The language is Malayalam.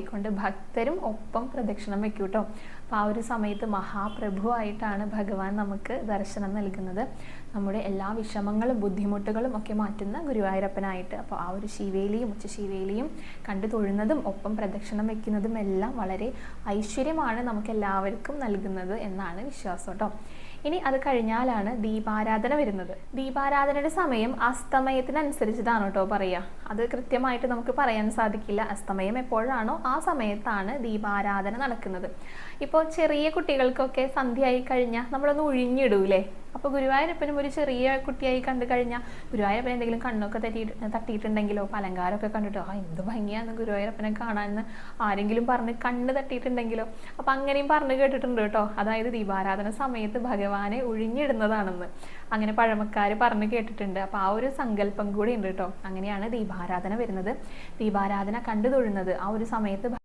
കൊണ്ട് ഭക്തരും ഒപ്പം പ്രദക്ഷിണം വെക്കൂട്ടോ. അപ്പോൾ ആ ഒരു സമയത്ത് മഹാപ്രഭുവായിട്ടാണ് ഭഗവാൻ നമുക്ക് ദർശനം നൽകുന്നത്. നമ്മുടെ എല്ലാ വിഷമങ്ങളും ബുദ്ധിമുട്ടുകളും ഒക്കെ മാറ്റുന്ന ഗുരുവായൂരപ്പനായിട്ട്. അപ്പോൾ ആ ഒരു ശിവേലിയും ഉച്ചശിവേലിയും കണ്ടു തൊഴുന്നതും ഒപ്പം പ്രദക്ഷിണം വെക്കുന്നതും എല്ലാം വളരെ ഐശ്വര്യമാണ് നമുക്ക് എല്ലാവർക്കും നൽകുന്നത് എന്നാണ് വിശ്വാസം കേട്ടോ. ഇനി അത് കഴിഞ്ഞാലാണ് ദീപാരാധന വരുന്നത്. ദീപാരാധനയുടെ സമയം അസ്തമയത്തിനനുസരിച്ചിട്ടാണ് കേട്ടോ പറയുക. അത് കൃത്യമായിട്ട് നമുക്ക് പറയാൻ സാധിക്കില്ല. അസ്തമയം എപ്പോഴാണോ ആ സമയത്താണ് ദീപാരാധന നടക്കുന്നത്. ഇപ്പോൾ ചെറിയ കുട്ടികൾക്കൊക്കെ സന്ധ്യയായി കഴിഞ്ഞാൽ നമ്മളൊന്ന് ഒഴിഞ്ഞിടൂലേ. അപ്പോൾ ഗുരുവായൂരപ്പനും ഒരു ചെറിയ കുട്ടിയായി കണ്ടു കഴിഞ്ഞാൽ ഗുരുവായൂരപ്പൻ എന്തെങ്കിലും കണ്ണൊക്കെ തട്ടിയിട്ടുണ്ടെങ്കിലോ അലങ്കാരമൊക്കെ കണ്ടിട്ടോ എന്ത് ഭംഗിയാന്ന് ഗുരുവായൂരപ്പനെ കാണാമെന്ന് ആരെങ്കിലും പറഞ്ഞ് കണ്ണ് തട്ടിയിട്ടുണ്ടെങ്കിലോ അപ്പം അങ്ങനെയും പറഞ്ഞു കേട്ടിട്ടുണ്ട് കേട്ടോ. അതായത് ദീപാരാധന സമയത്ത് ഭഗവാനെ ഒഴിഞ്ഞിടുന്നതാണെന്ന് അങ്ങനെ പഴമക്കാർ പറഞ്ഞു കേട്ടിട്ടുണ്ട്. അപ്പോൾ ആ ഒരു സങ്കല്പം കൂടി ഉണ്ട് കേട്ടോ. അങ്ങനെയാണ് ദീപാരാധന വരുന്നത്. ദീപാരാധന കണ്ടു തൊഴുന്നത് ആ ഒരു സമയത്ത്